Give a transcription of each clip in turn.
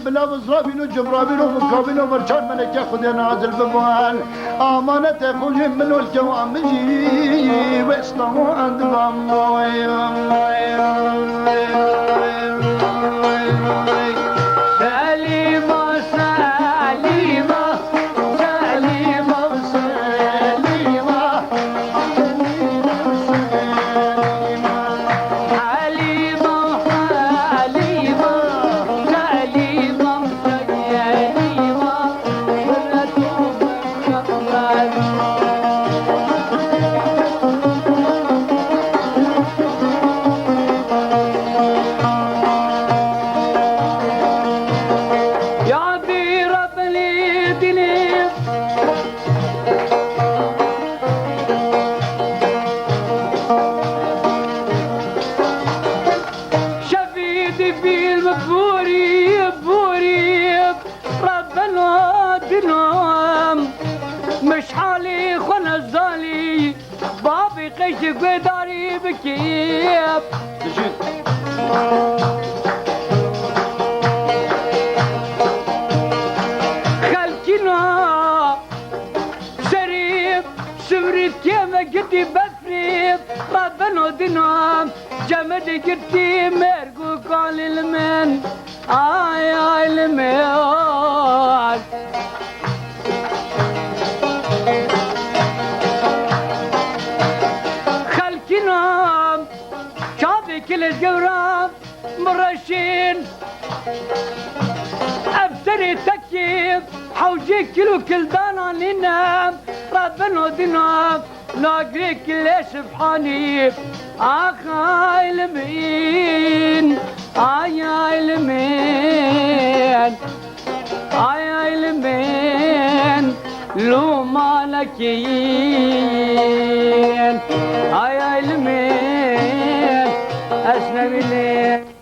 بلا وزرابين وجبرابين ومقابين ومرجان ملك ياخذ نازل بموال امانه يقول من الجوام يجي ويصطموا عند قداري بكيف خلكنا شريف شوريت كيما قدي بفريف ربنا دينا جمد قدي مرقو قال المن آي المن كل الجوراب مرشين ابتري تكيف حوجي كيلو كل دانا ننام ربنا دينا لاقريك ليش بحاني اخ المين اي المين اي المين لو مالكين اي المين أسلم الليل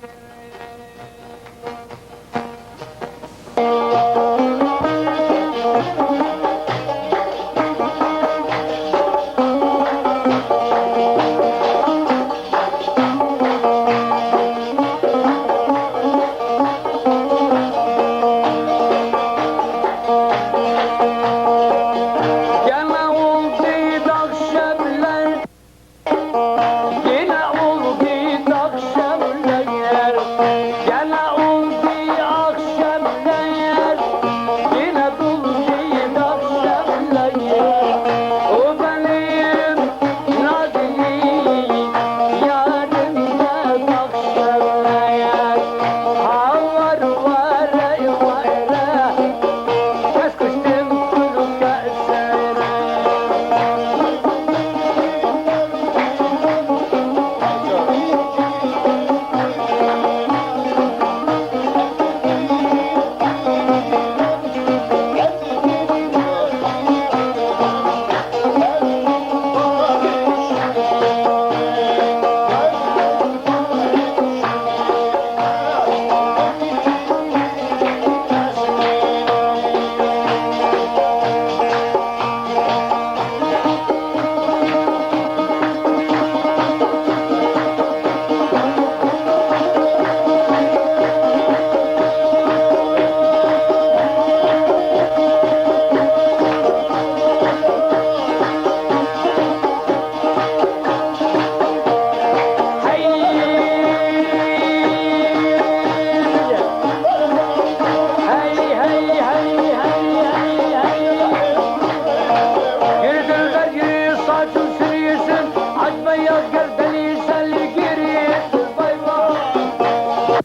عجبيا قردني سلي قريت باي باي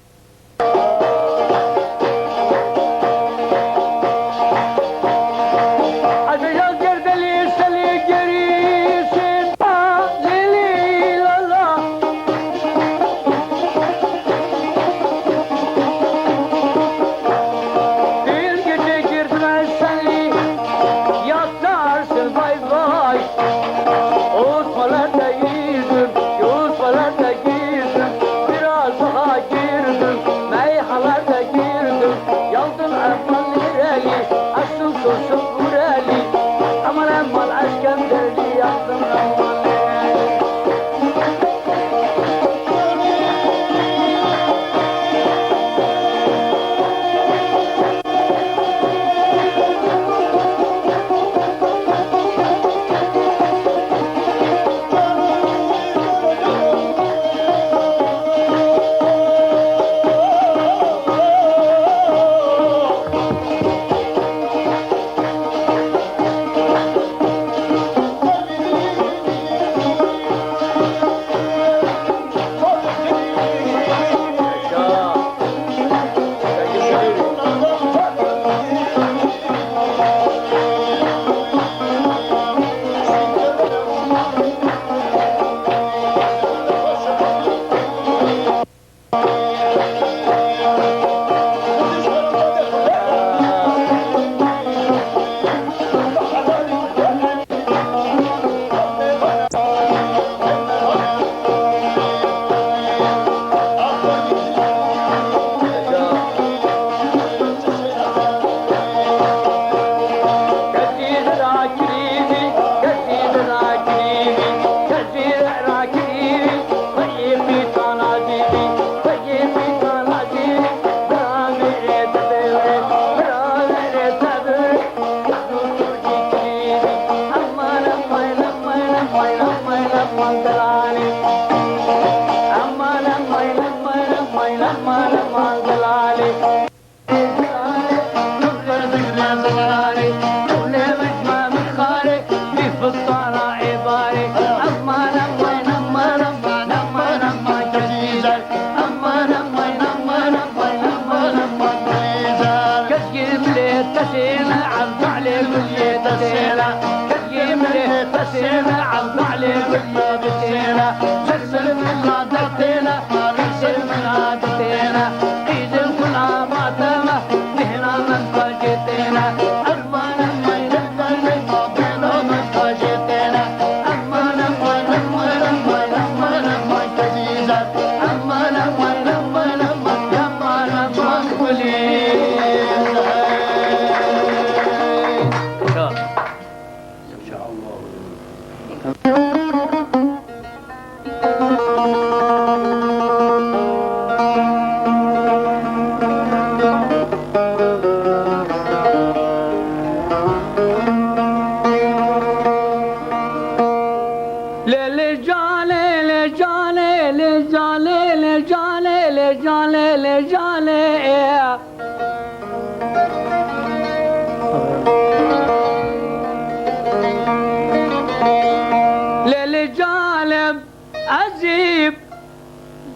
عجبيا قردني سلي قريت ليلي لالا تلقى قردنا سلي يا تارس باي باي biraz daha girdim, meyhalarda girdim, yaldım aman nereli, aşkım koşup bureli, aman aşkım derdi yaktım aman nereli.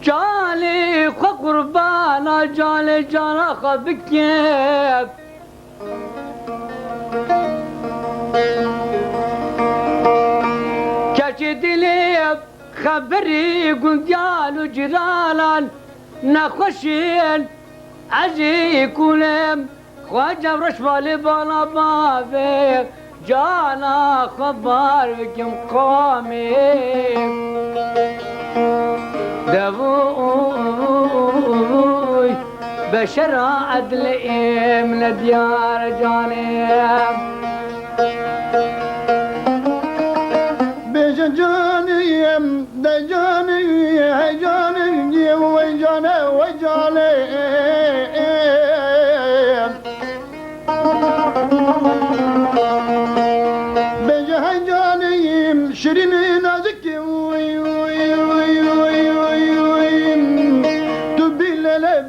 جالي قربانا جالي جانا خبكيف كشد لي خبري قالوا جرالا نخشين عزي كلم خواجه رشفالي بالا بابي جانا خبر بكم قومي دبوي بشر عدل من ديار جانب بجانيم دجاني جاني وجاني وجاني بجانيم شيرين نازك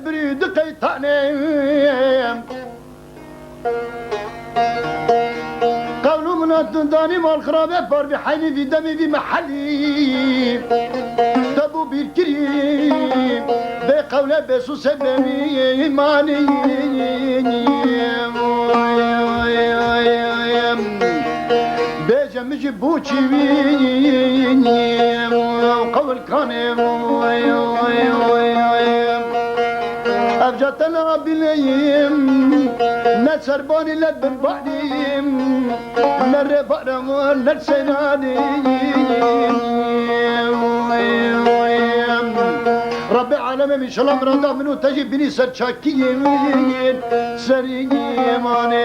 بريد قيتاني قولوا من الدنيا زاني مال خرابة بار بحيني في دمي في محلي دبو بالكريم بقولة بسو سببي إيماني بيجم جبوتي وقول كان أفجتنا بالأيام نسر باني لد بعديم نر بقرم نرسناني ربي عالمي من شلام رضا منو تجي بني سر شاكيين سريني ماني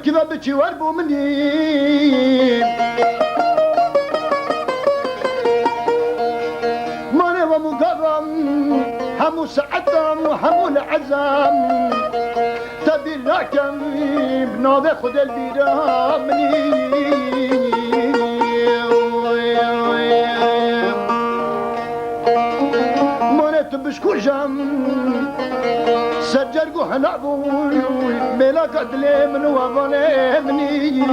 كذا بتشي واربو مني ماني ومقرم همو سعدم وهمو العزم تبي الراكم بناضي خد البيرة مني ماني تبشكو جم سجل قوحنا بوي ملا قدلي من وظلي مني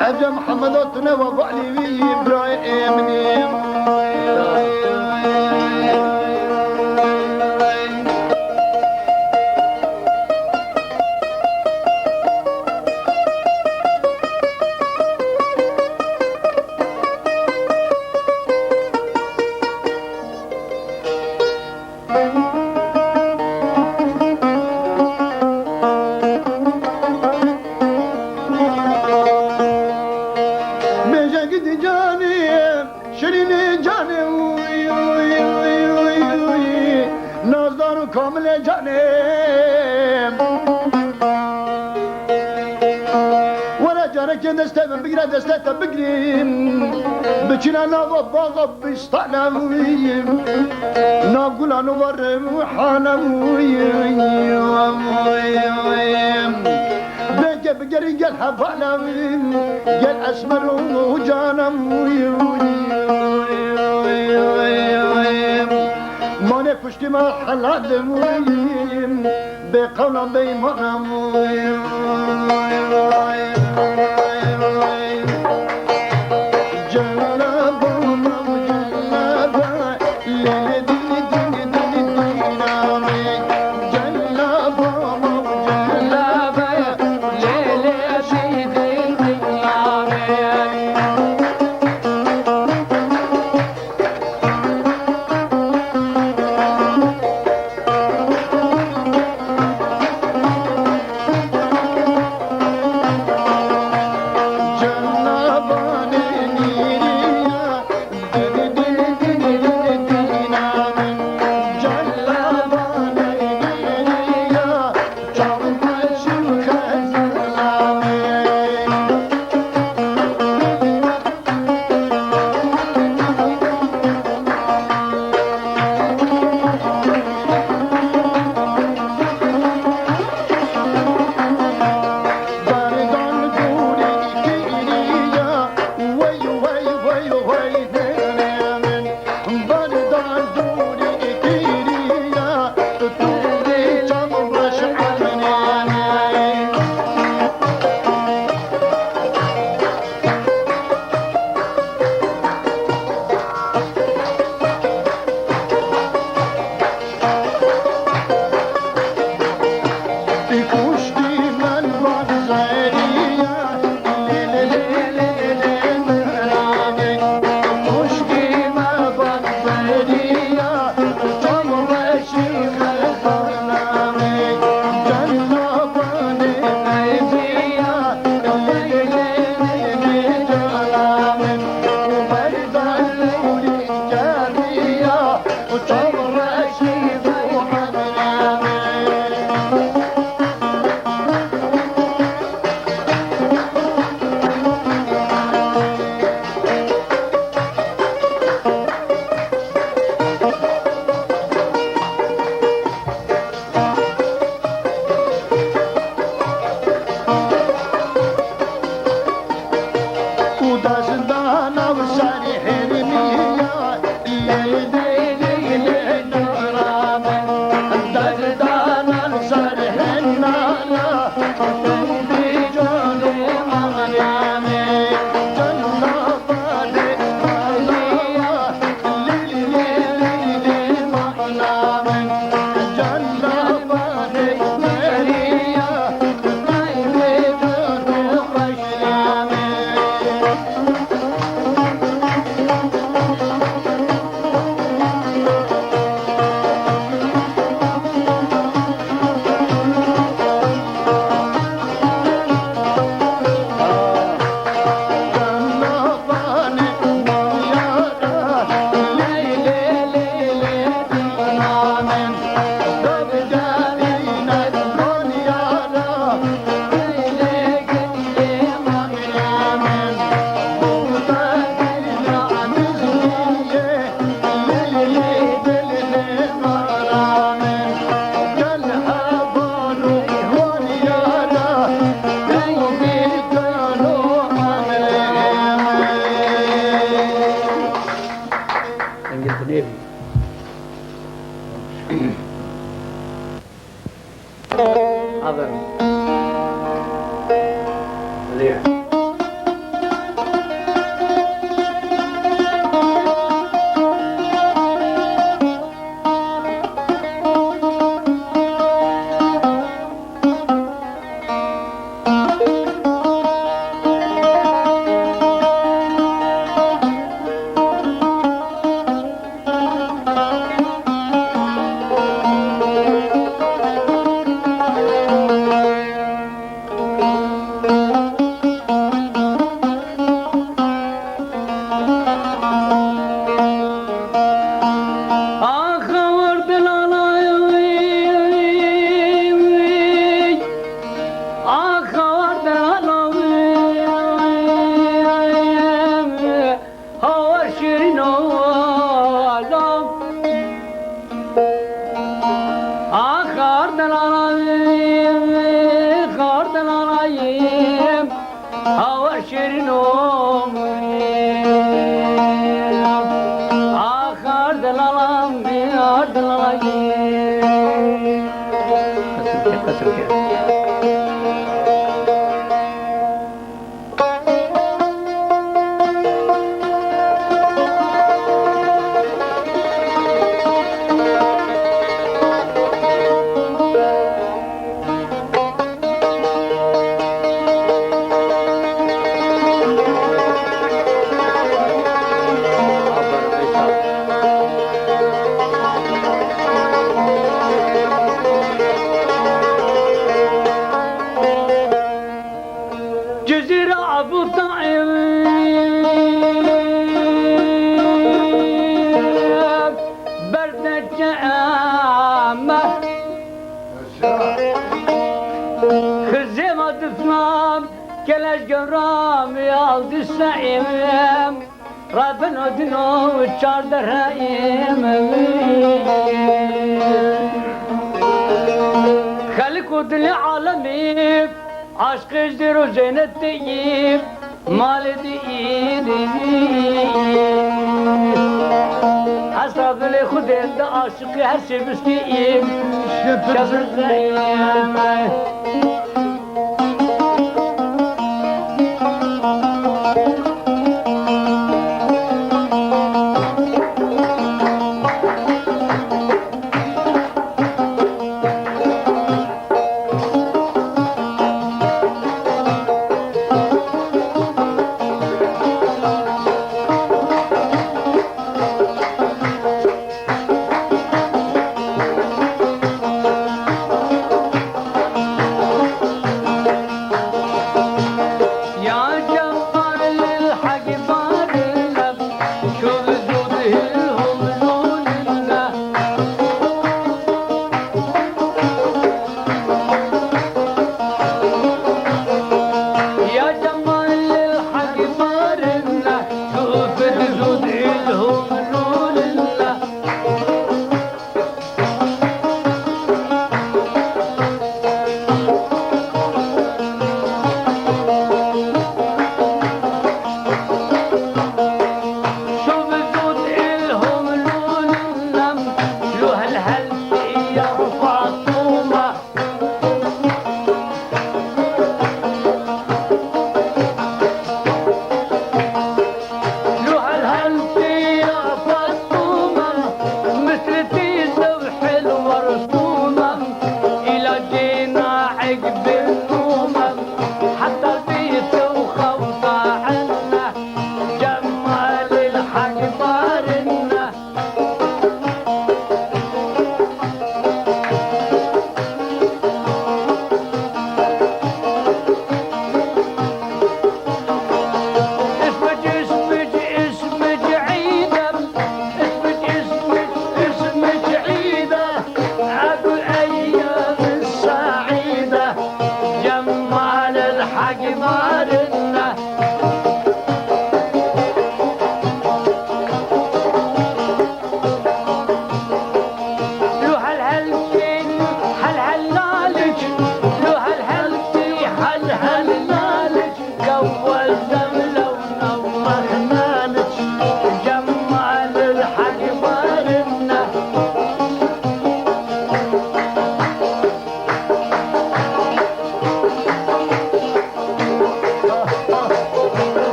أجا محمد أطنى وظلي إبراهيم مني كامل جانم ولا جارك دسته بقرا دسته بقريم بچنا نو باغ بيستعلم نقول انا ورم وحنم بقى بقري قال حبالم قال اسمر وجانم ماني فشتي ما حلاد مويم بقولا بيمانا مويم جلابا جلابا لدي دي دي دينامي جلابا جلابا لدي دي دينامي جلابا نانا وساري حلمي الليل ليل نغرامي دردانا وساري حنانا في جوني مغنامي جنة بادي ماليا الليل ليل مغنامي جنة بادي ماليا طيب جوني مغنامي Aferin. Oluyor.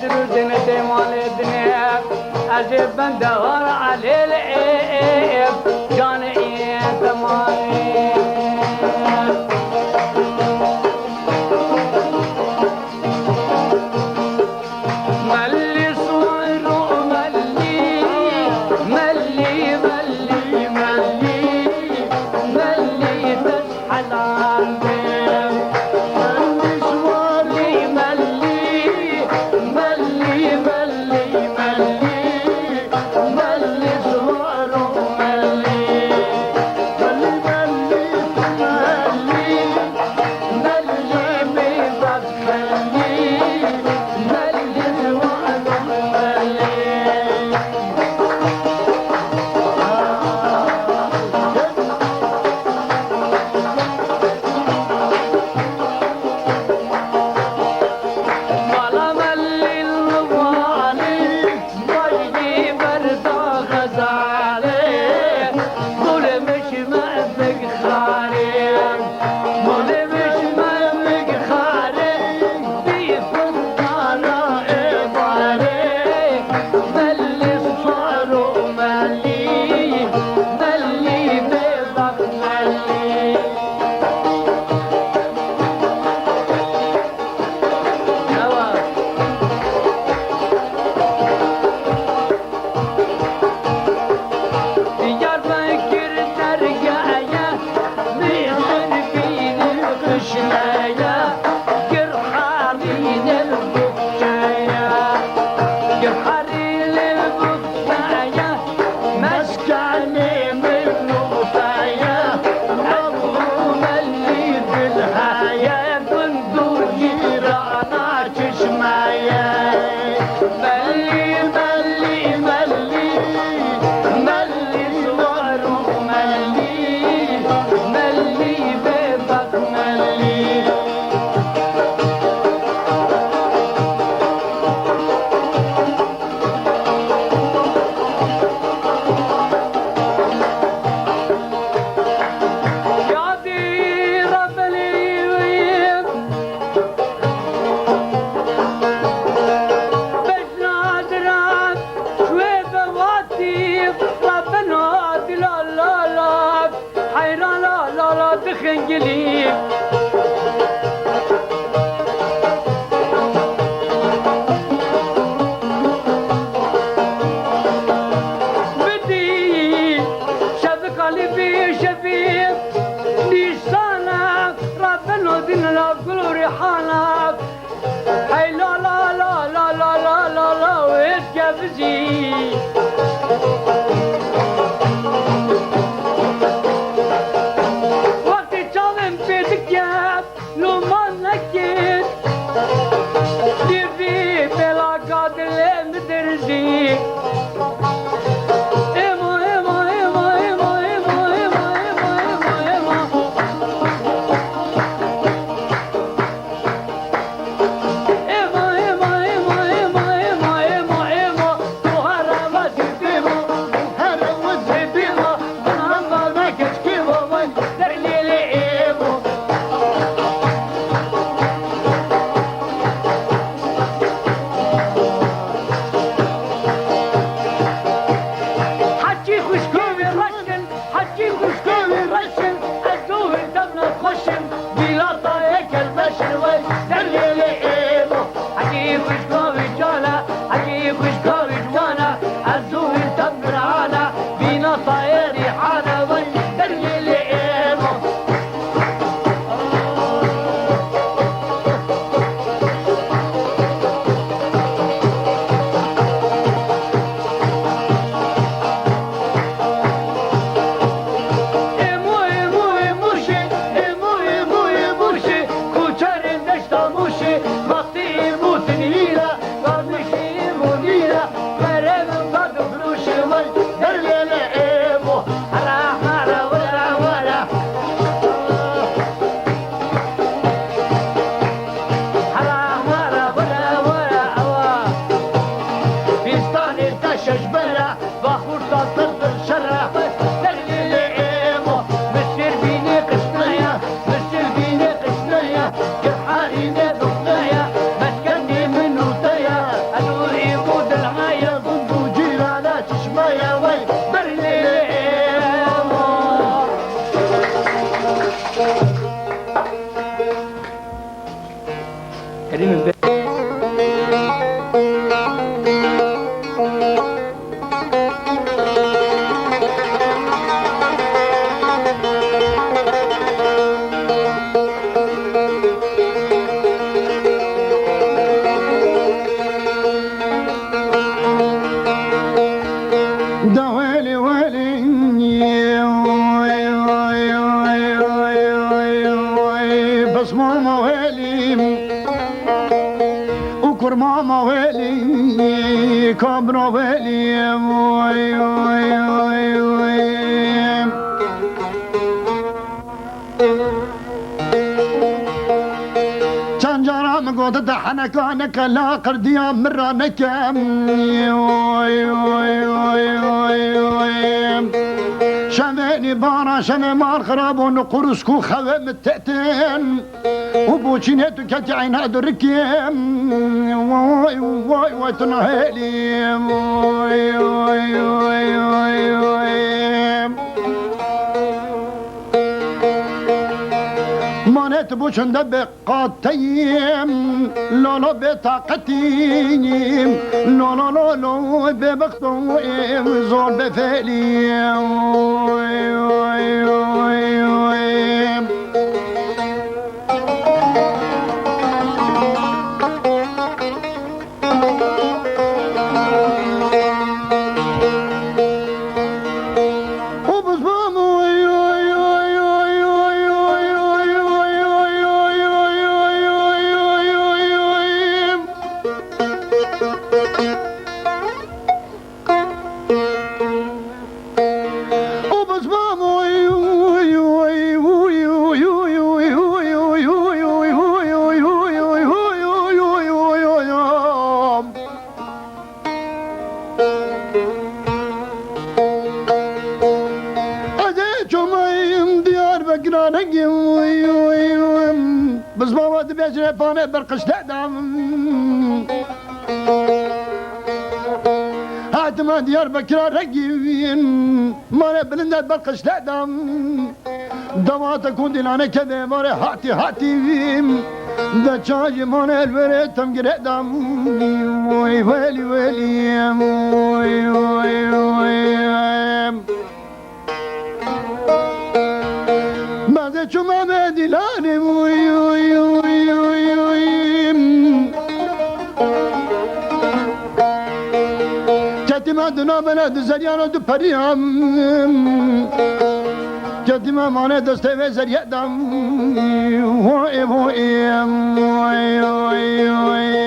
درودن دیوان دنیب از بندهار علی العیب جان این تمانی ملی صورو ملی ملی ملی ملی ملی تسحلان Mr. Bine, Krishna, Gerhari, Nedoknaya. ماما ويلي كبرى ويلي وي وي وي وي جرام قد دحنك عنك لا قرديا مرانك شماني بارا شمي مار خراب ونقرسكو خوام التأتين وبوشينيتو كتعين هادو ركيم واي واي واي تنهالي واي واي واي واي واي مانت بوشن دبق قاتيم لا لا بطاقتيم لا لا لا لا ببختويم زور بفعليم واي واي واي واي بس بابا دبيجري فاني برقش دعم هاتما ديار بكرا رقيين مالي بلندات برقش دعم دماتا كون ديلانا كذا مالي هاتي هاتي دا شاجي مالي الوريد تمقر دعم وي ويلي ويلي وي وي وي بعد شو ما بدي لاني وي وي وي وي وي جاتي ما دنا بلد زريانو دو بريام جاتي ما مانا دستوي زريا دم وي وي وي وي وي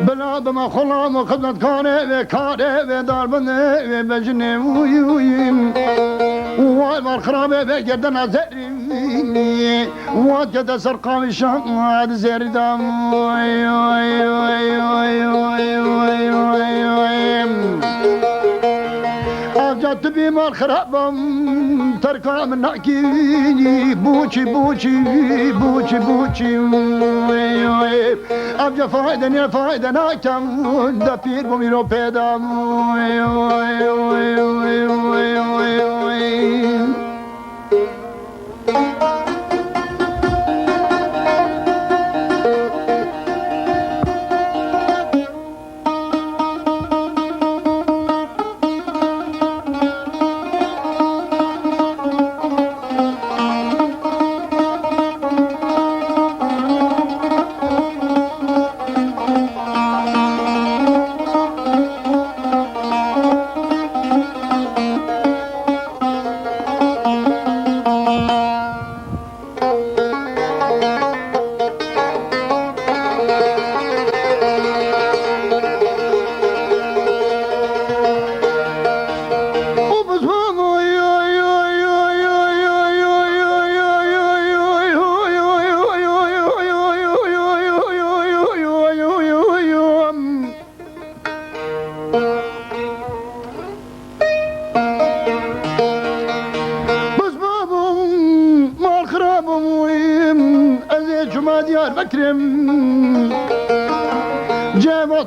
بلا بما خلام وخدمت كاني وكاري ودار بني وبجني وي وي واي بالخرابة بقدر نزري واتجد سرقامي شام زير دم وي وي وي وي وي وي وي وي أجت بي بالخرابة تركا من نحكي بوشي بوشي بوشي بوشي وي وي أبجا فايدة فايدة ناكم دفير بميرو بيدم وي وي وي وي وي وي وي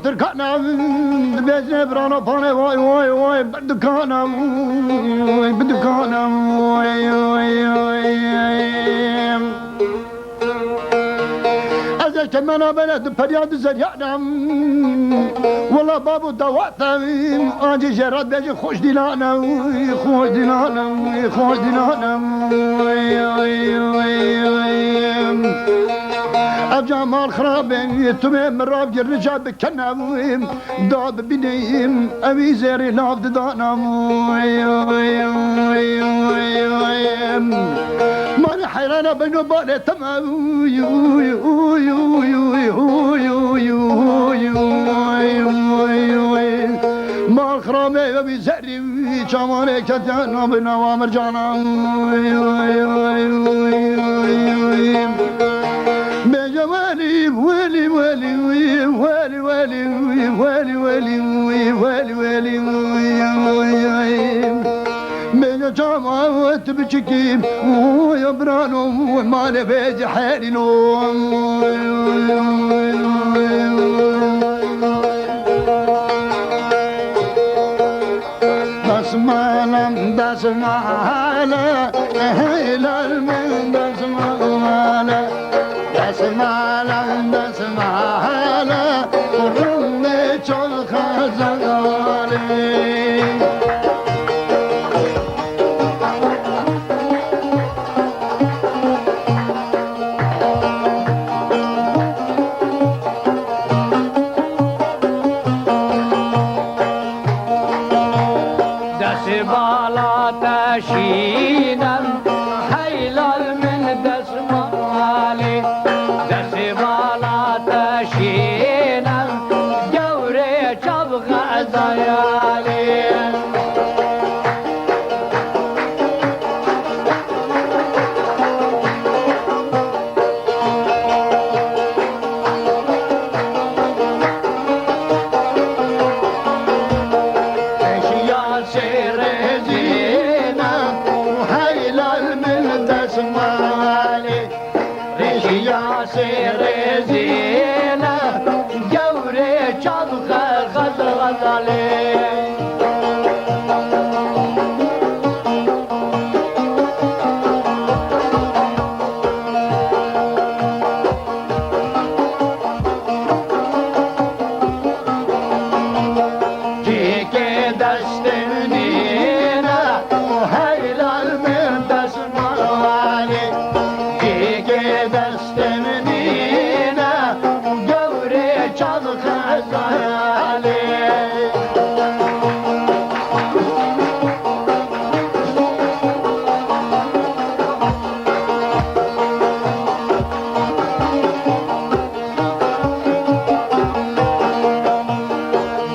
تركنا بيجي برانا فاني واي واي واي بدكانا واي بدكانا واي واي واي دشت منا بلد پریاد زریانم والله بابو دواتم آنجی جرات بجی خوش دیلانم خوش دیلانم خوش دیلانم افجا مال خرابه تومه مراب گیر رجا بکنم دا ببینیم اوی زیری لاف دانم مانی حیرانه بینو باله تمام مال خرابه اوی زیری چامانه کتیانا بنا و مرجانم ولي ولي ولي ولي ولي ولي ولي ولي من جامعة بشكيم ويبرانو ما نبيج حالي دسمالم دسمالا إلى المن دسمالا دسمالا دسمالا ورمي چول خزاني دسمالا تشينم حيلال من دسمالي دسمالا تشينم جوري شبغ زيالي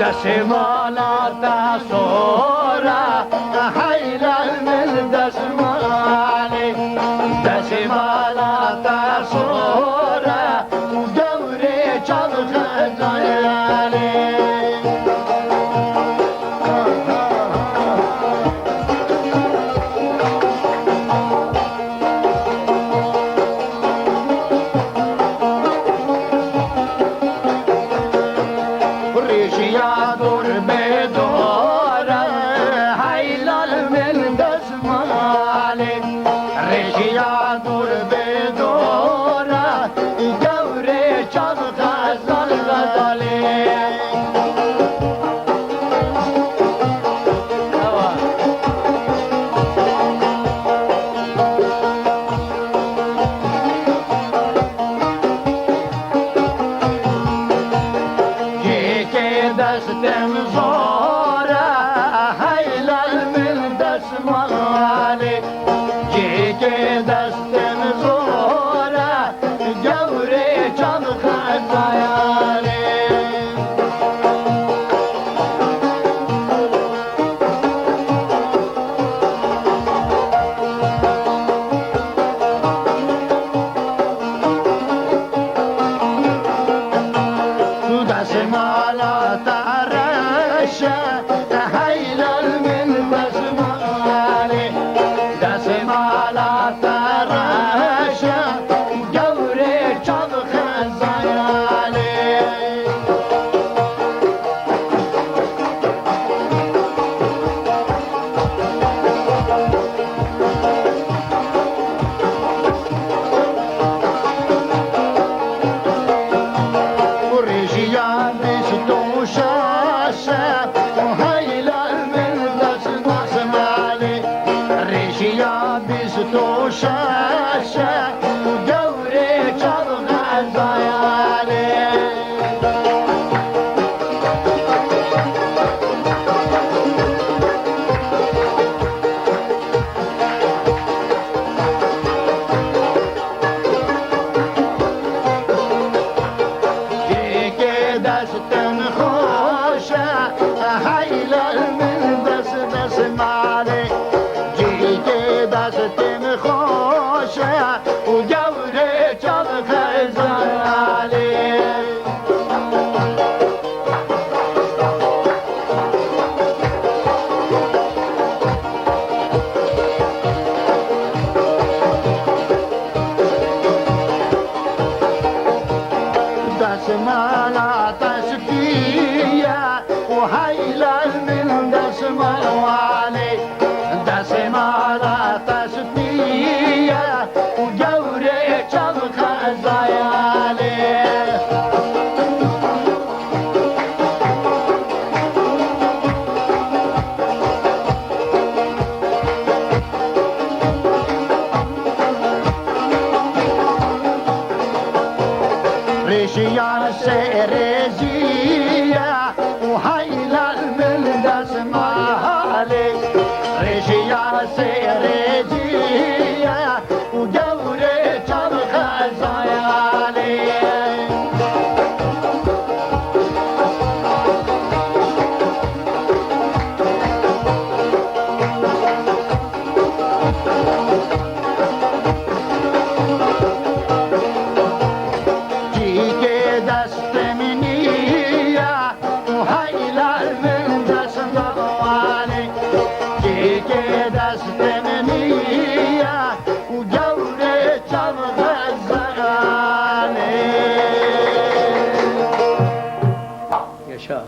دسمالا تاسورا حيلال من دسمالي دسمالا تاسورا دوري چال خزاني ريشيا دور بدورا حيلال من دسمالي ريشيا دور بدورا دوري چال خزان غزالي دستم زورا حيلال من دسمالي جيك دستم زورا جوري چال خزايالي دسمالا مالا تشتيه وهيلل من دسم الوالي دسم مالا تشتيه وجوري شبك الزيالي ريشيان سيريزية وهيلل من دسم علي ريشيان سيريزية وجوري شبك الزيالي دست منیه وهیلل من دست دوانی که دست منیه و جوره چبغ الزغانی یشا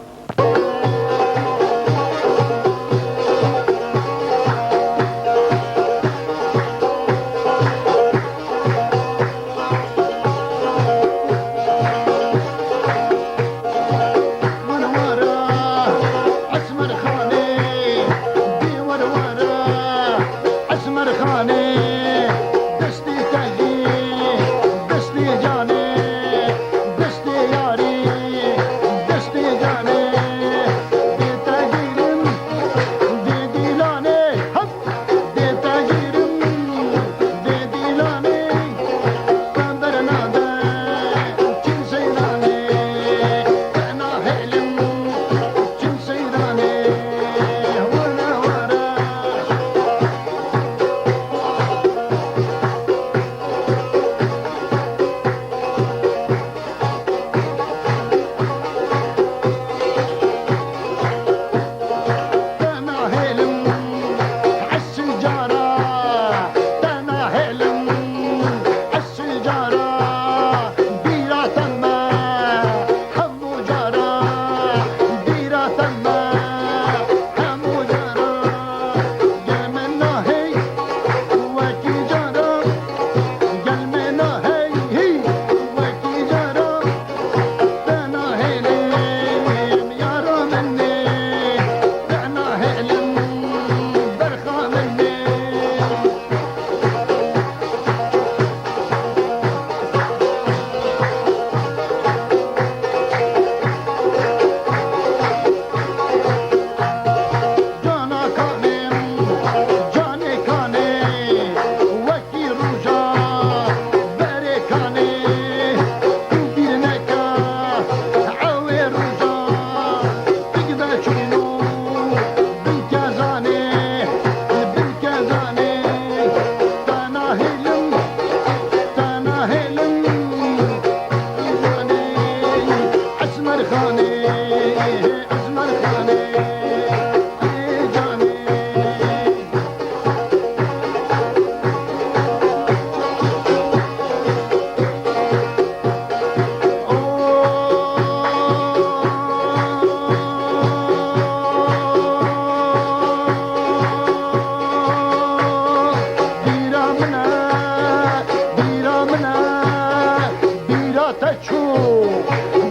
تشو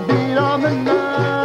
بيرا منا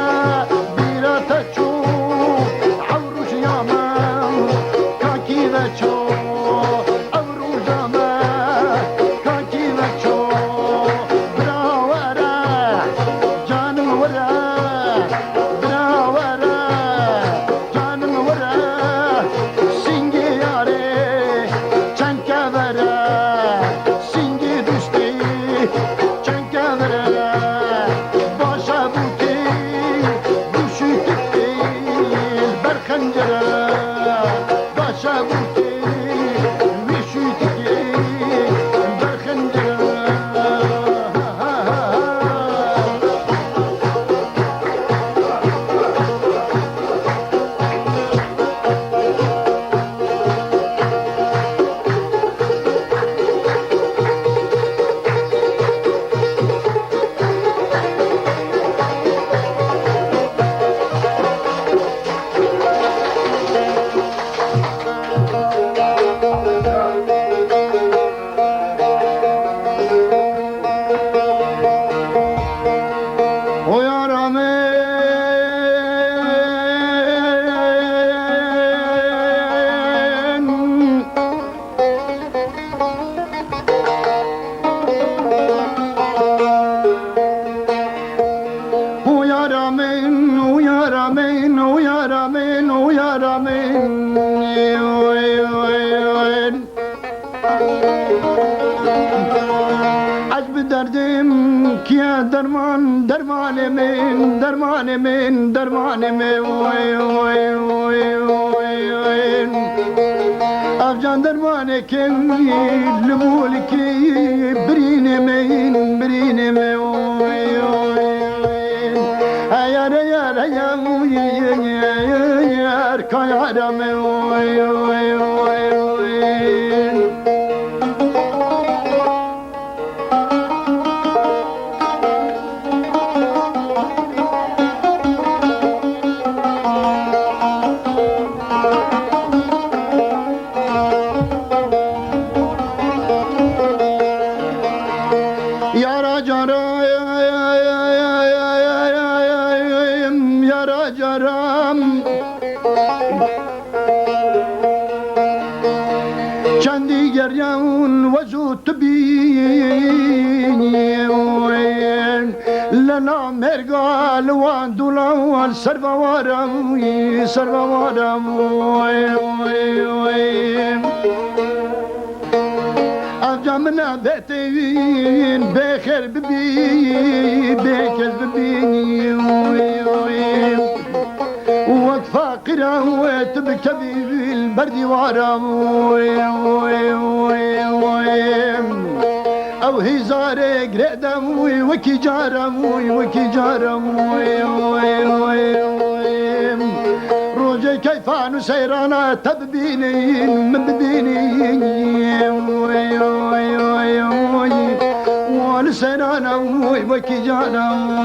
ويا رامين ويا رامين عجب دردم كيا درمان درمان من درمان من درمان من افجان درمان كم لبولك برين من برين من يا يا يا اركا يا رامي چندی گریان وزو تبینی لنا مرگال وان دولان سربوارم سربوارم افجامنا بتوین بخیر ببی بخیر ببینی فاقرة وتبكي بالبرد وارم أو هزار قردم وكي جارم وكي جارم روجي كيفان سيرانا تببينين مببينين ولسيرانا وكي جارم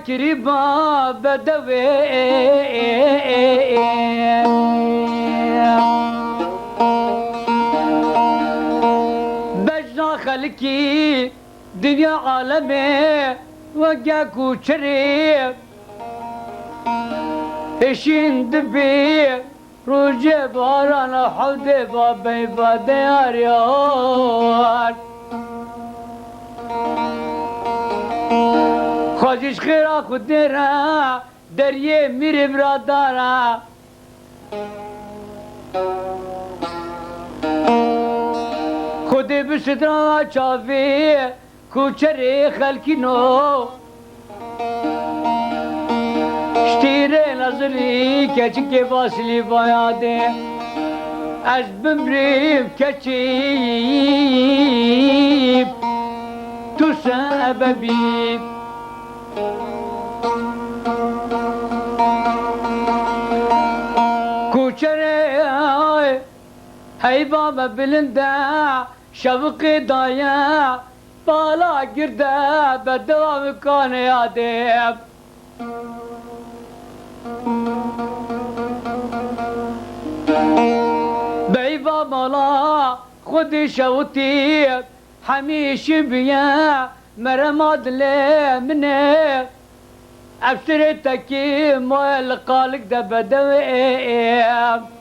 واكربا بدوي بجنا خلقي دنيا عالمي وقا كوشري اشين دبي روجي بارانا حودي بابي باديار يار خواجش خيرا خديرا دريه ميري برادارا خودي بشدرا چاوي کوچری خلکی نو شتیره نظری کچی که واصلی بایاده از بمریم کچیب تو سببی کوچری های بابا بلنده شوقی دایا بالا گرده به دوام کان یادم بیوا مالا خودی شوتی همیشه بیا مرماد منه افسر تکی مال قالق ده بدویم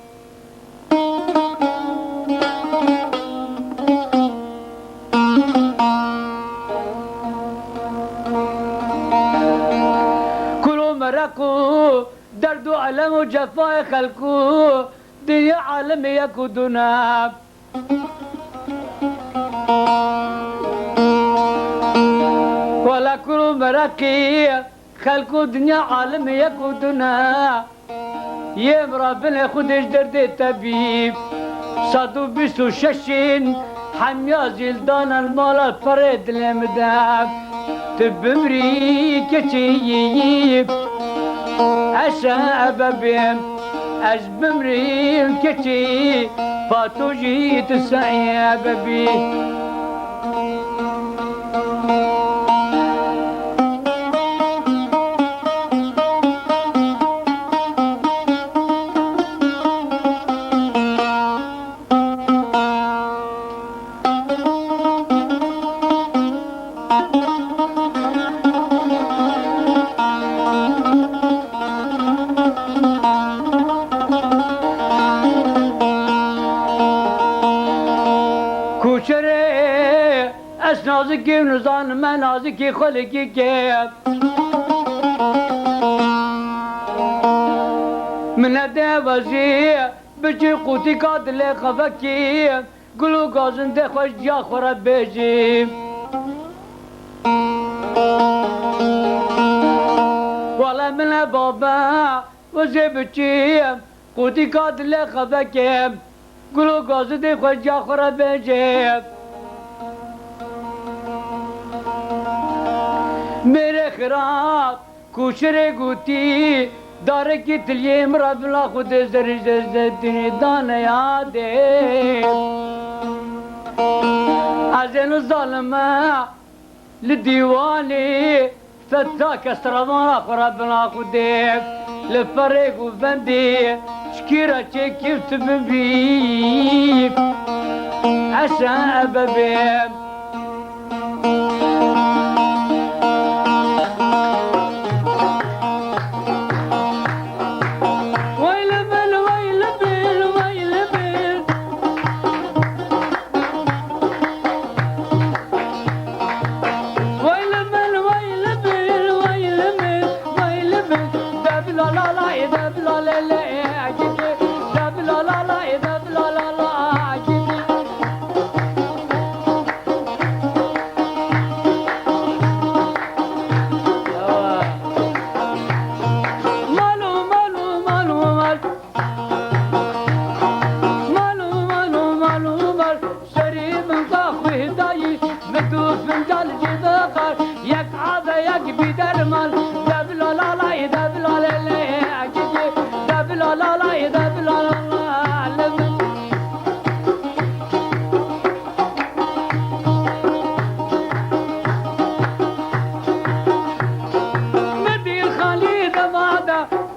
مرقو درد و علم و جفای خلقو دنیا عالم یکو دونم والا کرو مرقی خلقو دنیا عالم یکو دونم یه مرابل خودش درد طبیب 126 حمیا زلدان المالا فرد لمدم تبمري كتيب أسبابهم أزبمري الكتيب فاتوجي تسعي ببي نازکی نزان من نازکی خلقی که من ده وزی بچی قوتی کادل خفکی گلو گازنده خوش جا خورد بیجی والا من بابا وزی بچی قوتی کادل خفکی گلو گازنده خوش جا خورد بیجی मेरे खराब कुशरे गुती दारे की तलिए मराबला खुद जरी जरी दान यादे अजन ظالما لديواني فتا كسرما قربنا خديك لفريق وبندي شكيرة كيف تبنبيك عشان أبابيك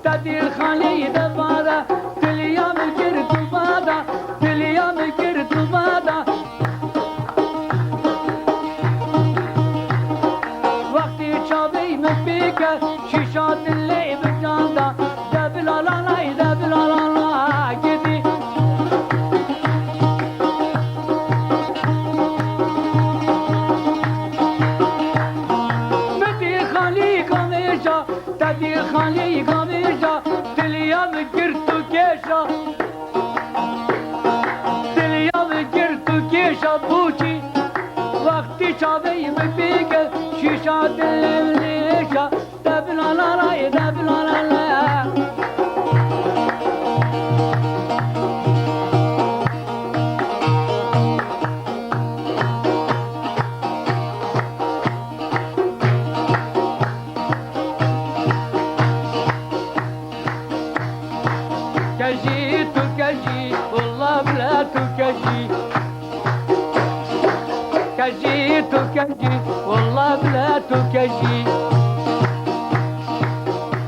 تدير خالي دبارة كل يوم الجرد دليام گرتو کشا دليام گرتو کشا بوچی وقتی چاویم بیگه شیشا دلم نیشا دبلالا رای دبلالا كجي تكجي والله بلا تكجي كجي تكجي والله بلا تكجي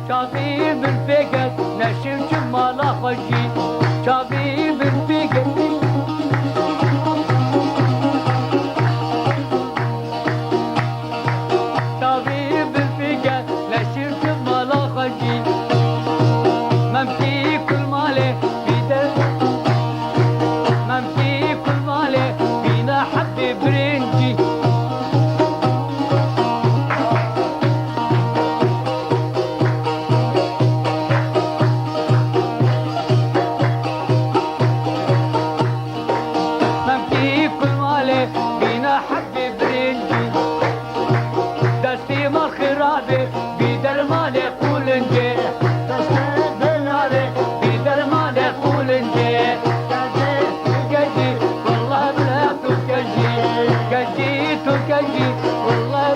شافي بالفقد نشر جمال خجي شافي بالفقد شافي بالفقد نشر جمال خجي ممكي كل مالي بيدر ممكي كل مالي بينا حد برنجي ممكي كل مالي بينا حد برنجي دستي ما خرابي بيدر مالي قولنجي دستي بناري بيدر مالي قولنجي كجي والله بلا تكجي كجي تكجي والله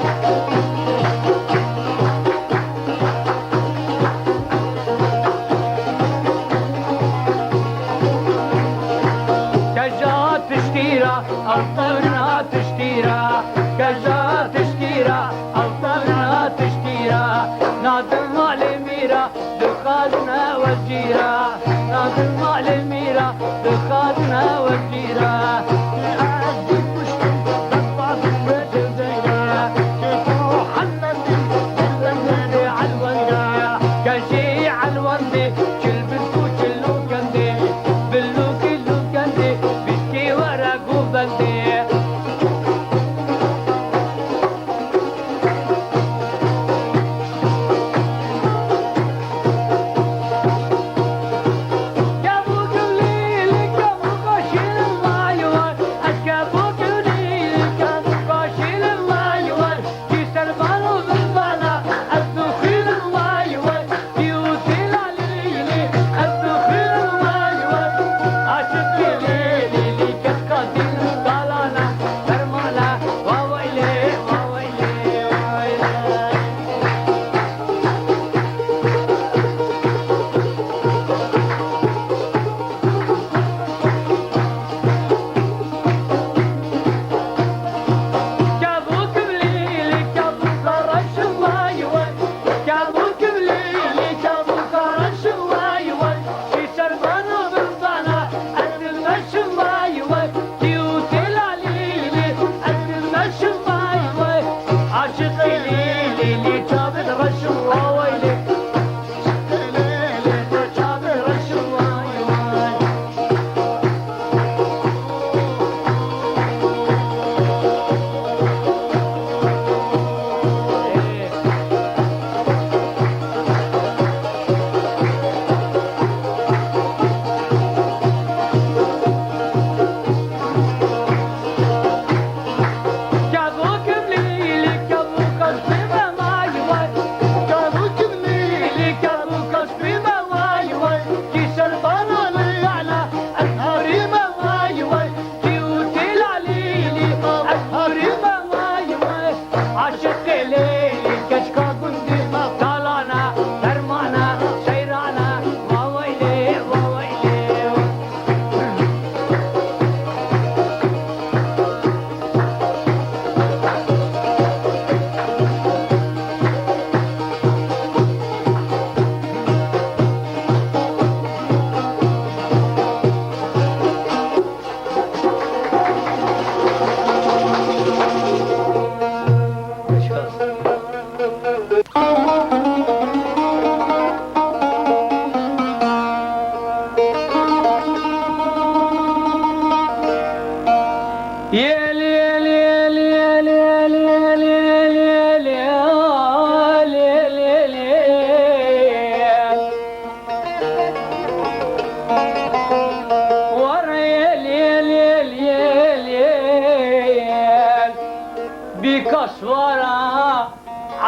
كجا تشتيرا أرطبنا تشتيرا كجا تشتيرا أرطبنا تشتيرا نادم على ميرا دخلنا وجيرا نادم على ميرا دخلنا وجيرا أعدي مشكل تطبع بالمجزيرا كيفو حنني حنني عالوندي كجي عالوندي كل بنتو كلو كندي بلو كلو كندي بيكي ورقو بلدي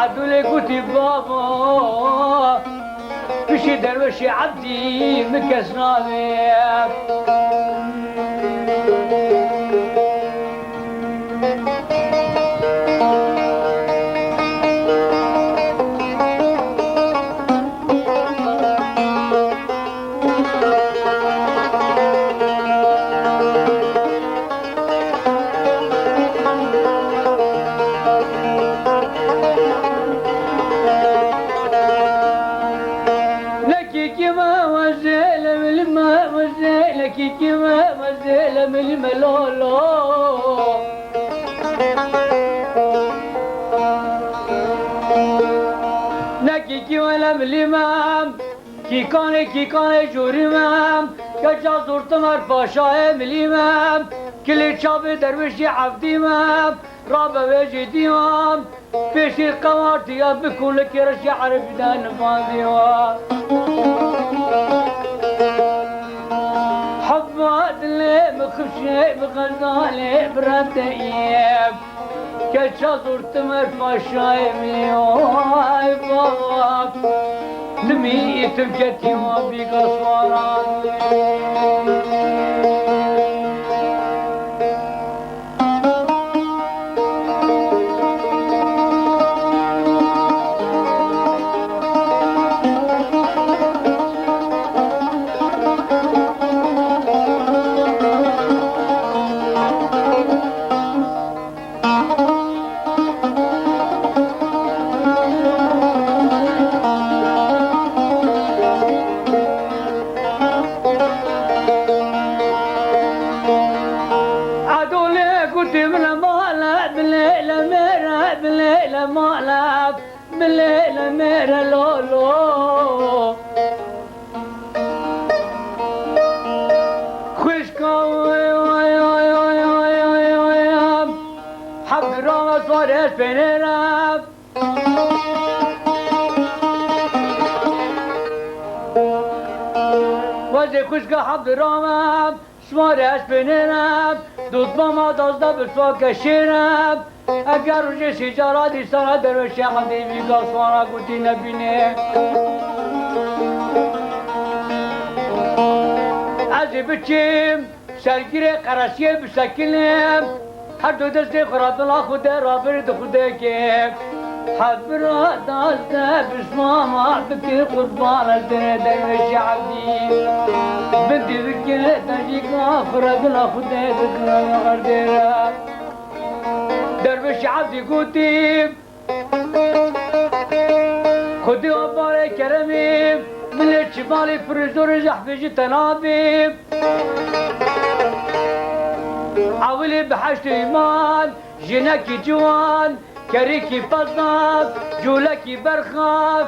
عدولي قلتي بابا بشي دروشي عبدي مكسراني كيما مازال من الملولو نكي كيما من الإمام كي كان جوري مام كجا زورت مر باشا من الإمام كل شاب درويشي عبدي مام رابع وجه ديوام فيش القمر دياب بكل كرش عرف دان فاضيوام حبات اللي مخشي بغزالي برتيب كشا زرت مرفا شايمي واي بابا لمي تبكتي وابي قصوارات بالليل مير لولو خشكاوي حب رامة صارت بنراب وزي خشكا حب رامة صارت بنراب دوت ماما دازدا بسواك شراب اگر روی شجرات سر درویش عبدی بیگا سوارا گوتی نبینه از بچیم سرگیر قرصیه بسکنیم هر دو دسته خورد الله خود را برد خوده که حب را دازده بسماما بکی قربان از درویش عبدی بندی بکی تجیگا خورد الله خود دکنا غردیره درویش عبدی گوتیم خودی آباره کرمیم ملت شمالی فرزور زحفیج تنابیم عولی بحشت ایمان جنکی جوان کریکی پزناب جولکی برخاب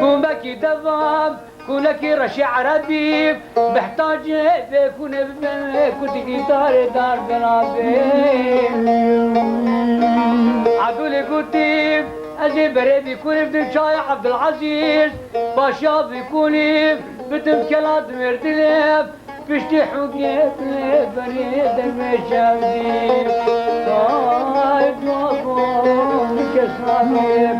قومکی دوام كونك رشي عربي بحتاج بيكون كنت جيتار دار بنابي عدولي قلتي أجي بري بيكون بدم شاي عبد العزيز باشا بيكوني بدم كلاد مردلف بشتي حقيت لي بريد المشاودي طايب وقوم كسراني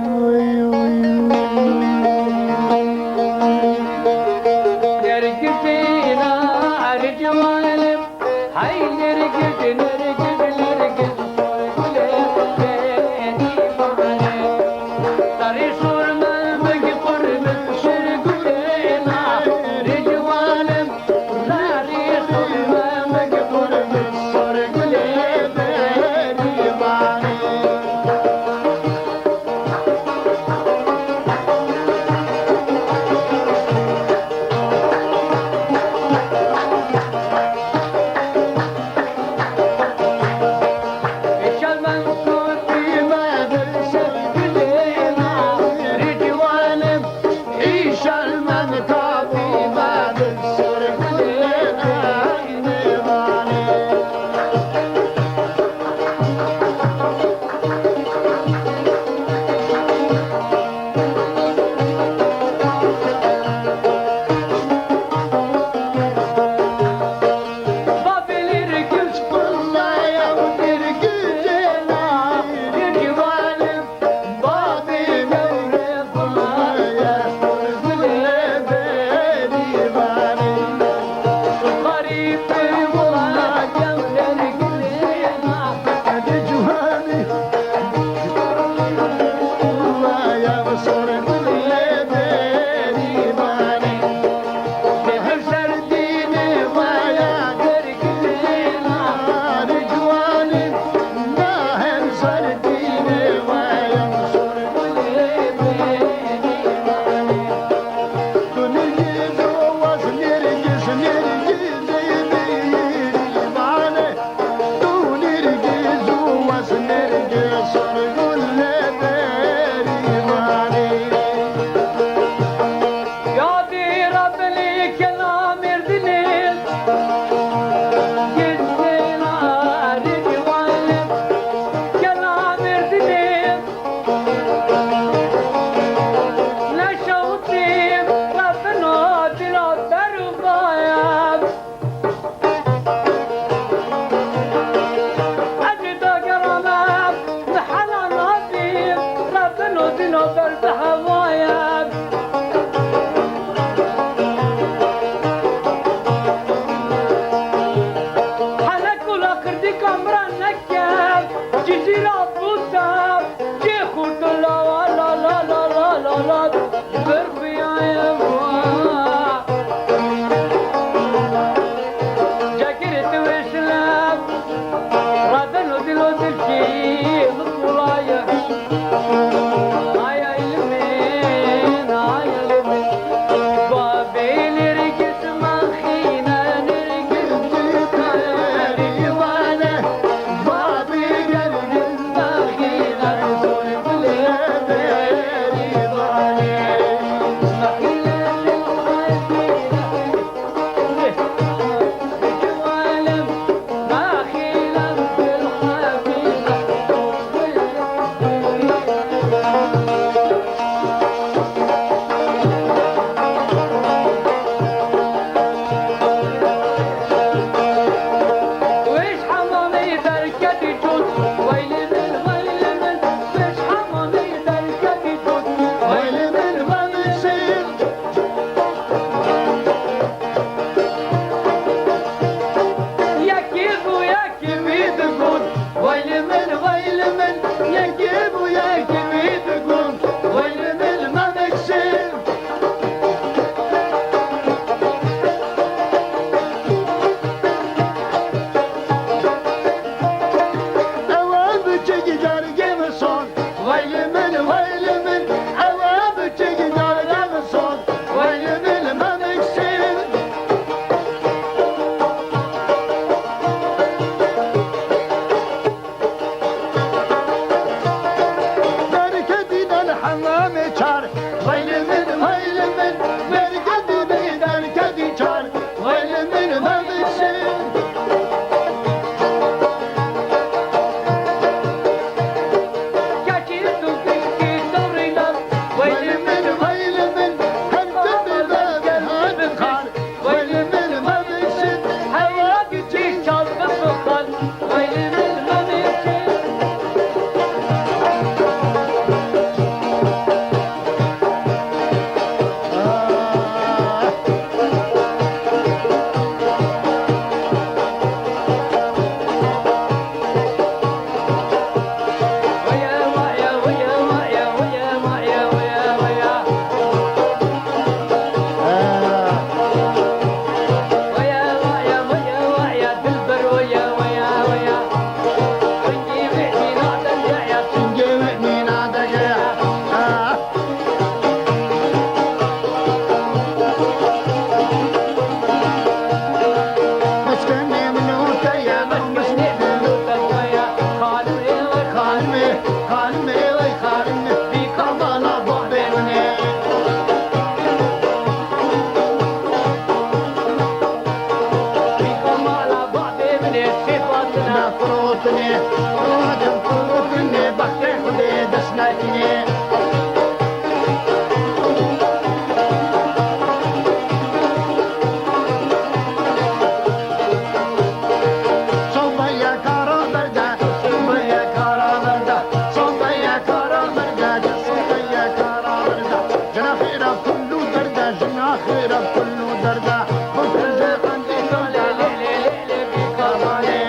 خيرا كل دردا جنا خيرا كل دردا بفرجة عندي دولا ليلي ليلي بكراني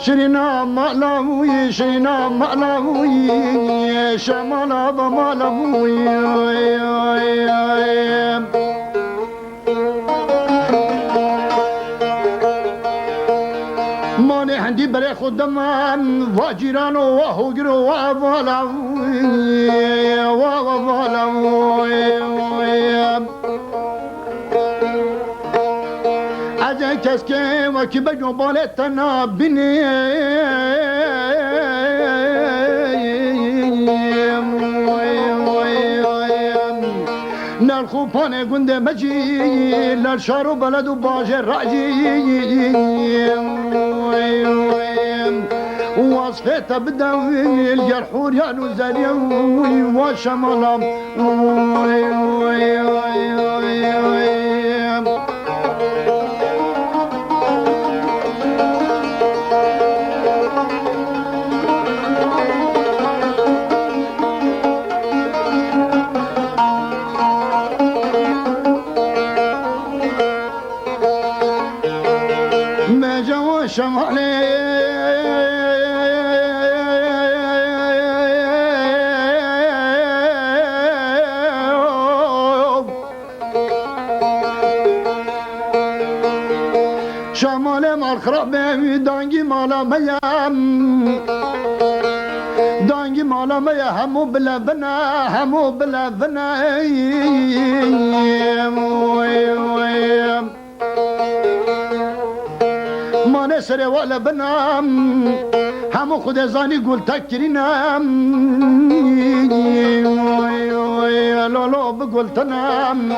شرينا مالاوي شرينا مالاوي شمالا بمالاوي ماني عندي بري خدمان واجران وهجر وافالاوي عزا كسكي وكي بجو بالتنا بني نالخو باني قند مجي للشارو بلد باجي راجي وصفيت بدوي الجرحور يا نزالي وشمالا شمالي شمالي مال خراب دانجي مالا ميام دانجي مالا ميا همو بلا بنا همو بلا بنا ما نسر ولا بنام همو خود زاني قول تكرينام لولو بقول تنام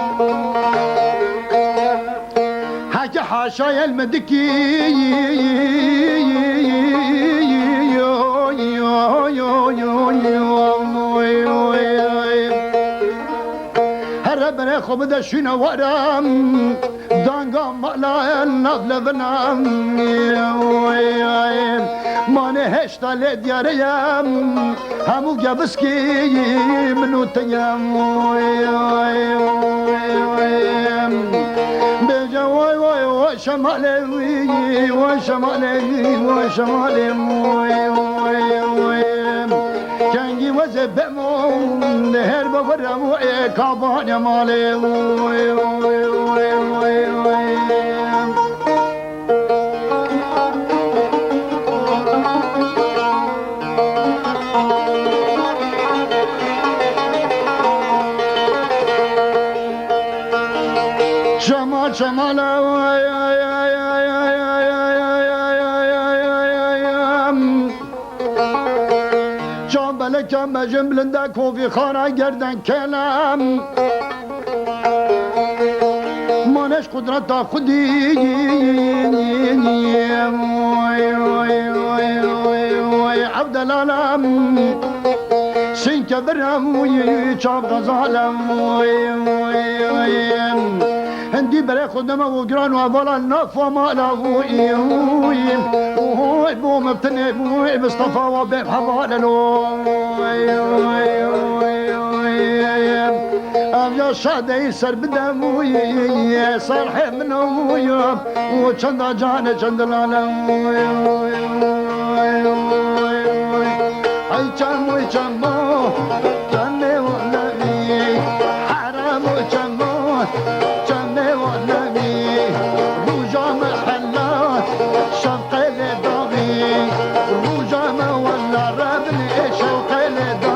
حاجة حاشايا المدكي هربنا خبدا شنا ورام دانغا مالا النفل بنام ماني هشتا لدياريام همو جابسكي منو تيام بجا واي واي وشمالي وشمالي وشمالي كانجي وزبمو نهر بفرمو كابان يا مالي شمال شمال كم جملنده کوفی خانه گردن کلم مانش قدرت خودی عبدالعالم سینک برم چاب غزالم هندي بري خدمة وقران وابالا نفا مالا وي بو مبتني بوي مصطفى وبيب حبالا يا شادي سر بدم وي صالح منهم وشند جانا شند العالم اي جام وي جامو جاني ولا جنة ونمي روجا محلات شوق لدامي روجا ولا ربني شوق لدامي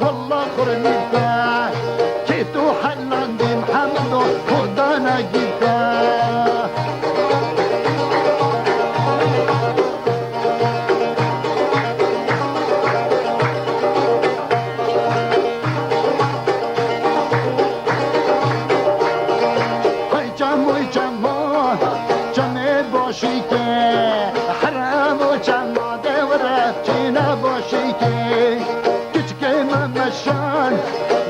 والله خرنيكا كيتو حلان دي محمد خدانا جيكا هاي جامو جامي باشيكي حرام وجامو دورة جينا باشيكي مشان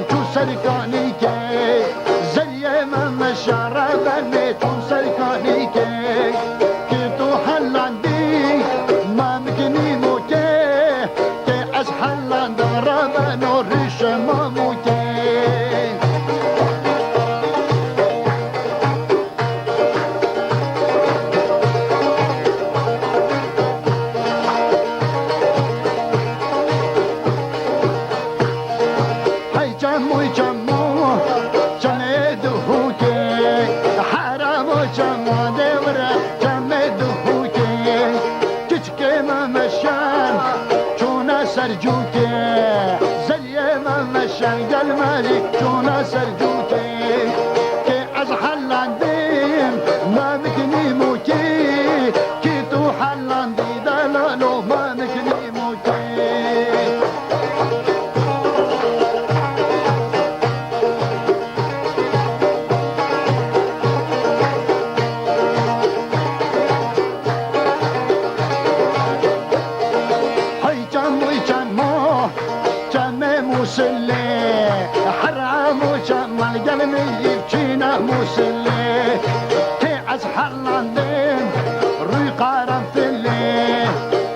تو سرکانی که زریه من مشاره بنی تو سرکانی که تو حلندی ما مکنی که از حلند را بنو ریش ما موکه سرجوتي زي ما مشان قلبي جونا سرجوتي كي از حلاندين ما مكني موتي كي تو حلاندي دلالو ما مكني موتي موسلي حرام وشمال قلبي يبكينا موسلي كي عز حلاندين روي قارن ثلي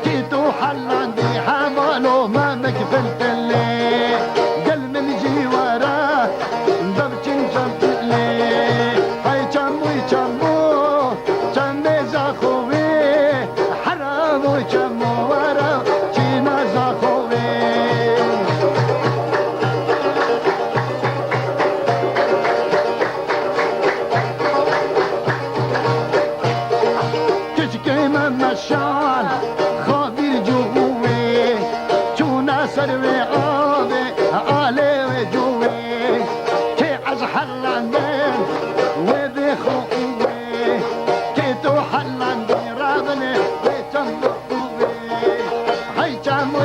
كي تو حلاندي حمالو ما مكفلت لي قلب نجي وراه ببكين جنتلي هاي جمو جمي زاخوي حرام وشمو وراه جينا زاخوي مشان خابير جوي جونا سروي آبي آلي وجوي كي عز حلاندين وبخوي كي تو حلاندين رابني ويتنبوي هاي جامو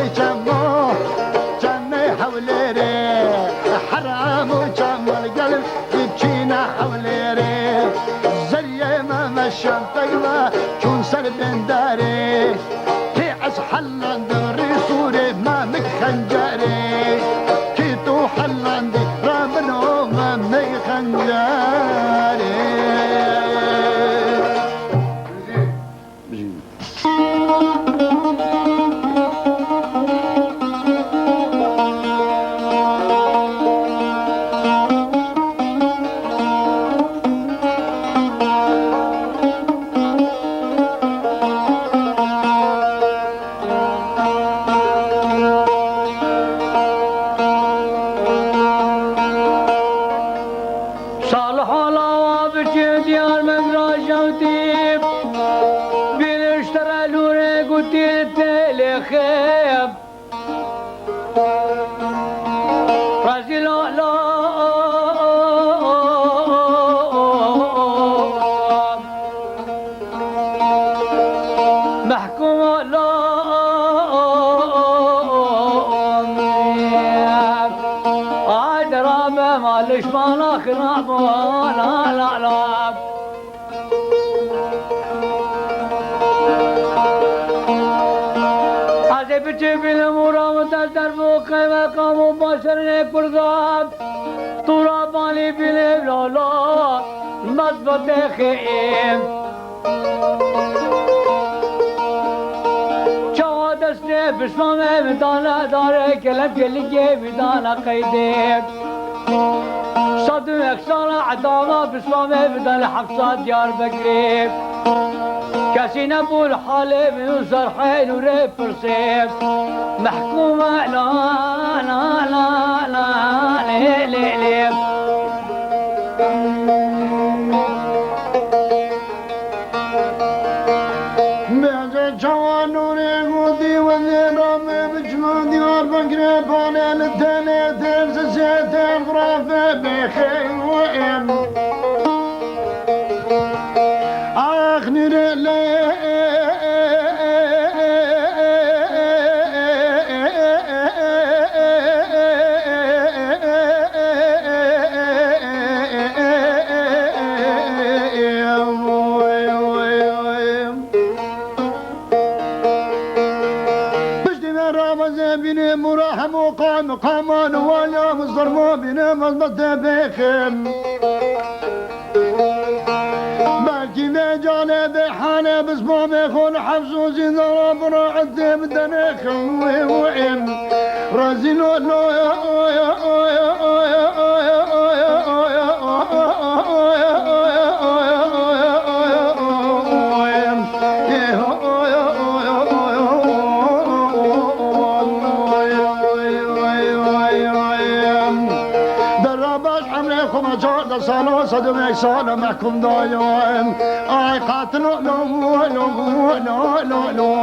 جامي حوليري حرام وجامو القلب يبكينا حوليري زي ما مشان تقلى جون سر بنداري كي عز حلان دوري سوري ما مخنجاري كي تو حلان دي رابنو ما مخنجاري معلش ما خراب لا لا لا عزي بتجيب الامور وتجدر فوق مقام وبشر لك برغاب طراباني بليل لا مزبط خيم دسته بشمامه بدانا داره کلم کلیگه بدانا قیده صد و یک سال عداما بشمامه بدانا حفصات دیار بگریب کسی نبول حاله من سرحین و ری پرسیب محکومه لا لا لا لا لی لی لی بانان الدنيا زيتين غرافة بخيم أخني لي قامان واليوم الظلموا بنا مضبط بخم بلكي ذا جانب حاله بسمام يكون حفظ زين براعد بدنا خويم رازلو لو سالو صدم يكسر معكم دايم اي قاتلوا لو لو لو لو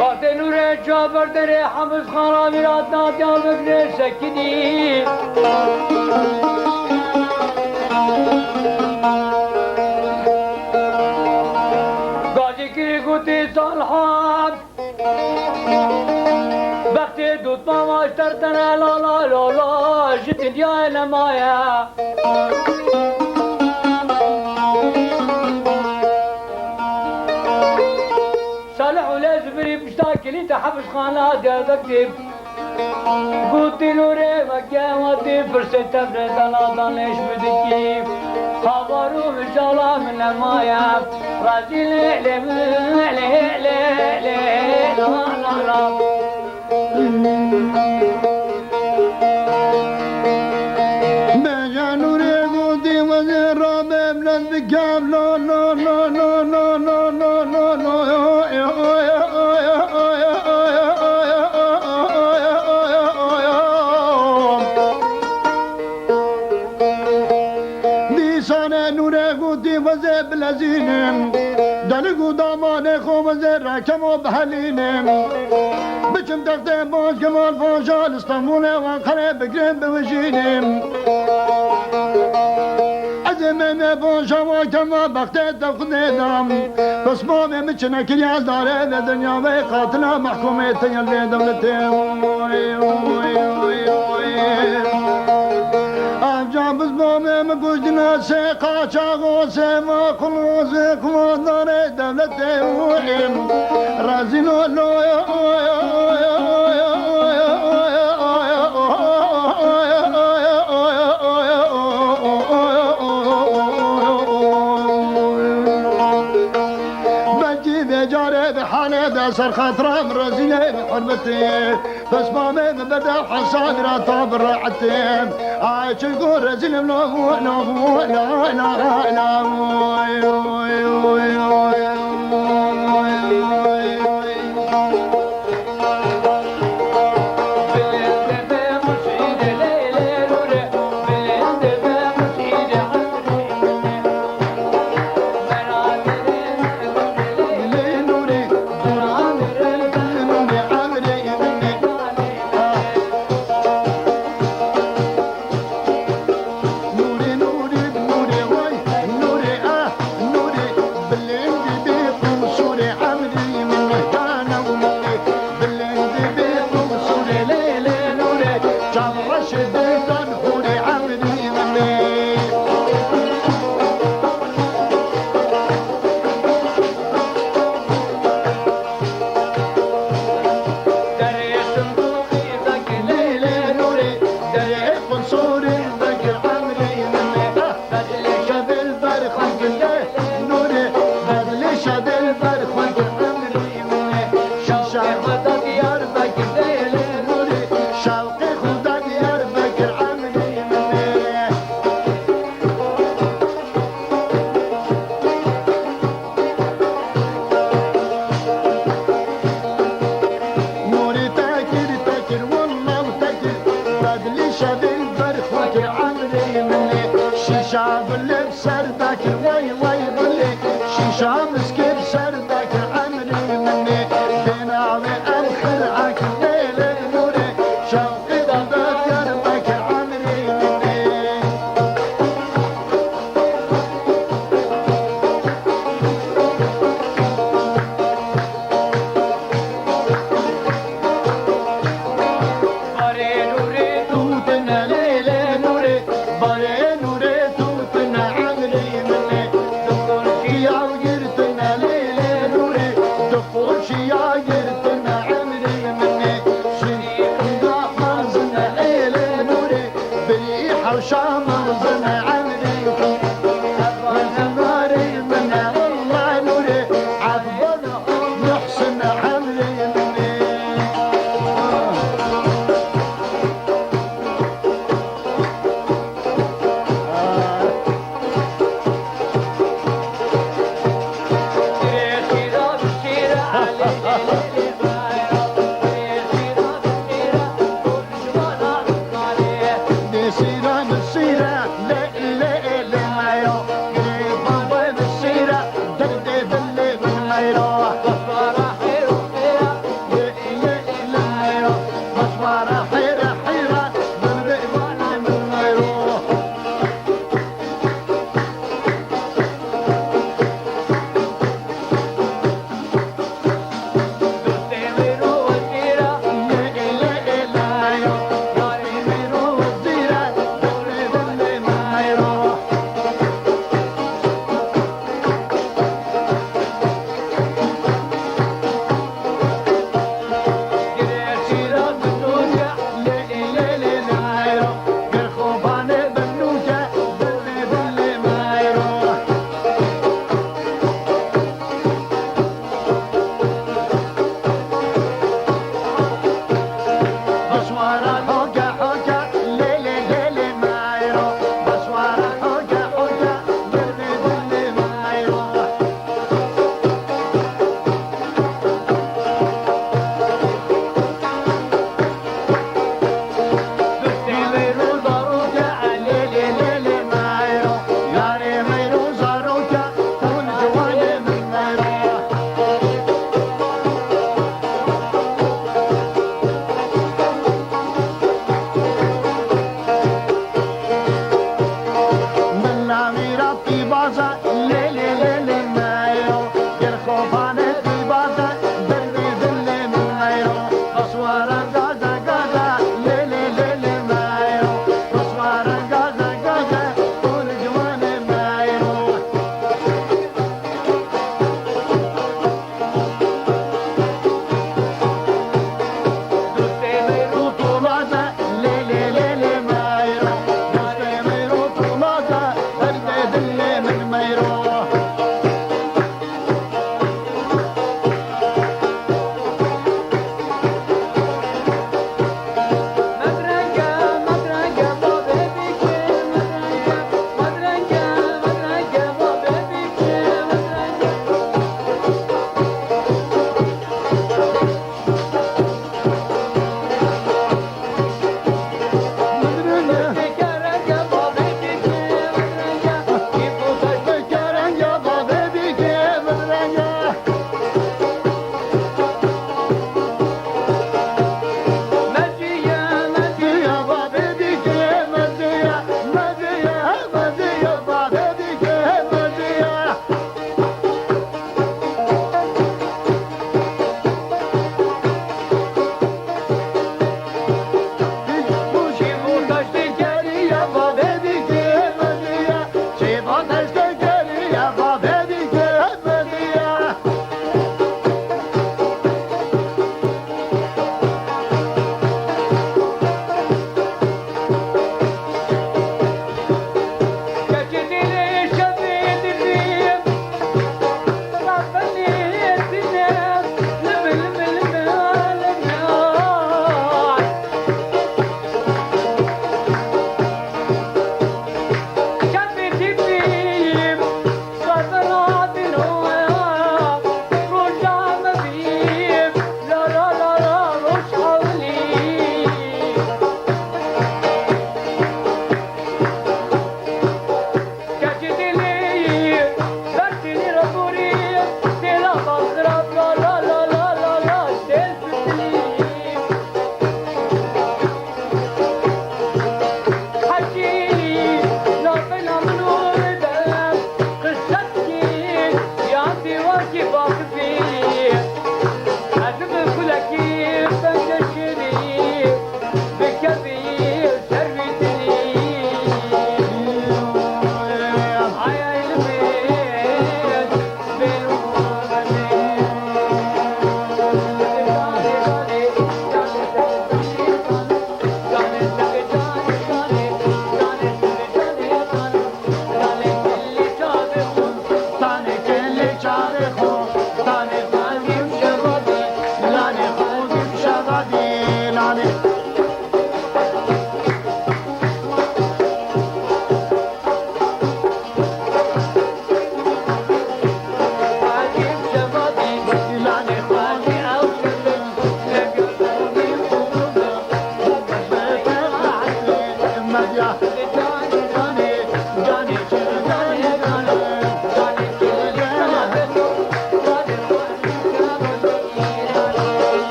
قاتلوا جابر دري حمص خرابي راتنا ديال بقدر سكني صالحات بختي دوت ما اشترتنا لا لا لا لا جد يا نمايا صالح ولا زبري مشتاق لي تحبس خانات يا بكتب قلت له ري مكاوتي فرصة تبرد انا ضليش بدكي خبروا مجالا من المايا راجي لي لي لي لي لي لا لا لا بجانو ري قلتي وزير رابي بلد بكاب لا لا لا لا لا لا لا لا بلزينم دلقو دامان خوم زر كمو بحلينم بچم تخته باش كمال فوشال اسطنبول وانقره بقرب بوجينم عزمنا فوشا وكما بخته تخديدم بس مامي مچنا كرياز داره الدنيا وقاتنا محكومة يلي دولتهم جابز بامه مگوشدنا سه قاچاقو سه ما کلو سه کماندار دولت ویم رازینو لویا سر خاطرام رزينة بحرمتي بس مامي ببدا حسان راتب راحتي عايش القول رزين بلو لا لا لا لا دفوش يا يرتن عمري مني شريك ضاقزن ليل نوري بريحة وشامزن عمري ناري من الله نوري عذبنا نحسن عمري مني سيرة من سيرة ليل ما يروح بابا من سيرة دردي بالليل ما يروح مصبرة حيرة ليل ما يروح مصبرة حيرة دردي بالليل ما يروح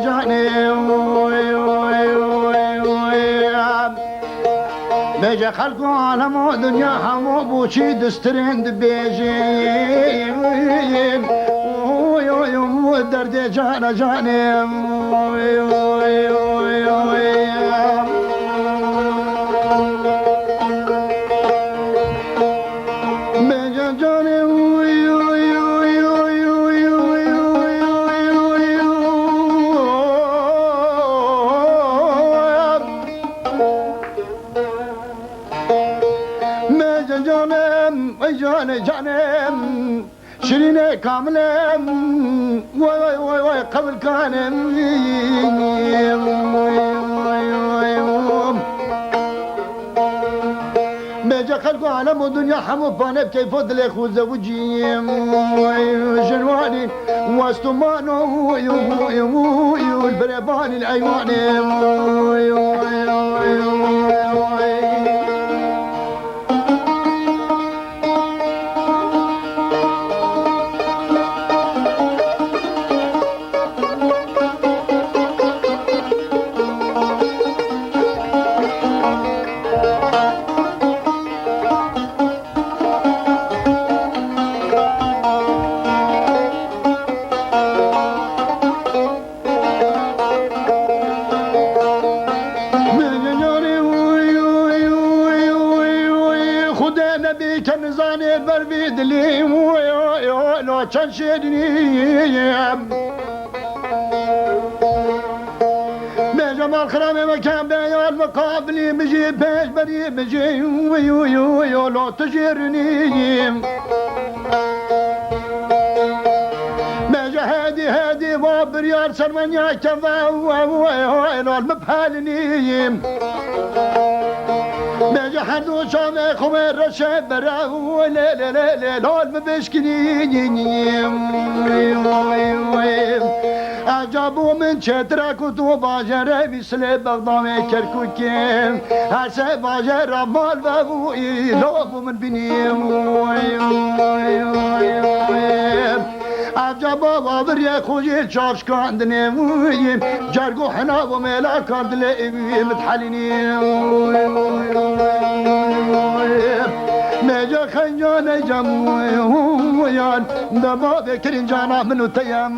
جان بيجي خلق عالم ودنيا همو بوشي دسترند بيجي درد جانا جاني جانم شيرين كاملم وي قبل كانم ميجا خلقوا عالم ودنيا حمو بانب كيف ودلك وزوجي جنواني واستمانو البريبان الايوان كنزاني بربيد لي لو كان شيرني من جمال خرامي مكان بيان مقابلي مجي بيش بري مجي لو تجيرني مجي هادي وبريال سرمنيا كذا لو المبهالني مجي حدو شامي خمير رشاب براو لا المبشكني عجبو من شترك وطوباجر مثل بغضامي كركوكين هسه باجر مال بابو لوبو من بنيم عجبا بابر يا خوجي تشارش كاندني جرقو حنا وميلا كاردلي متحليني ميجا خنجان جمويان دبا بكرين جانا منو تيام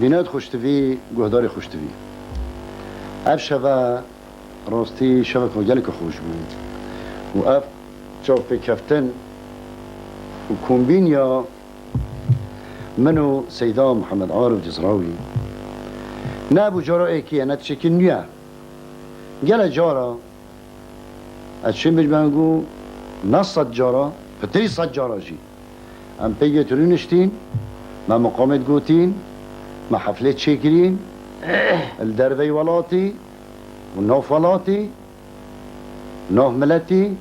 بینات خوشتوی گهداری خوشتوی اف شبه راستی شبه که گلی که خوش بود و اف چاپ کفتن و کمبینیا منو سیدا محمد عارف جزراوی نابو جارا ایکی انا تشکل نیا گل جارا اتشم بجبانگو نصد جارا فتری صد جارا جی ام پیگه ترونشتین ما مقامت قوتين ما حفلات شاكرين الدربي ولاتي والنوف ولاتي نوف ملتي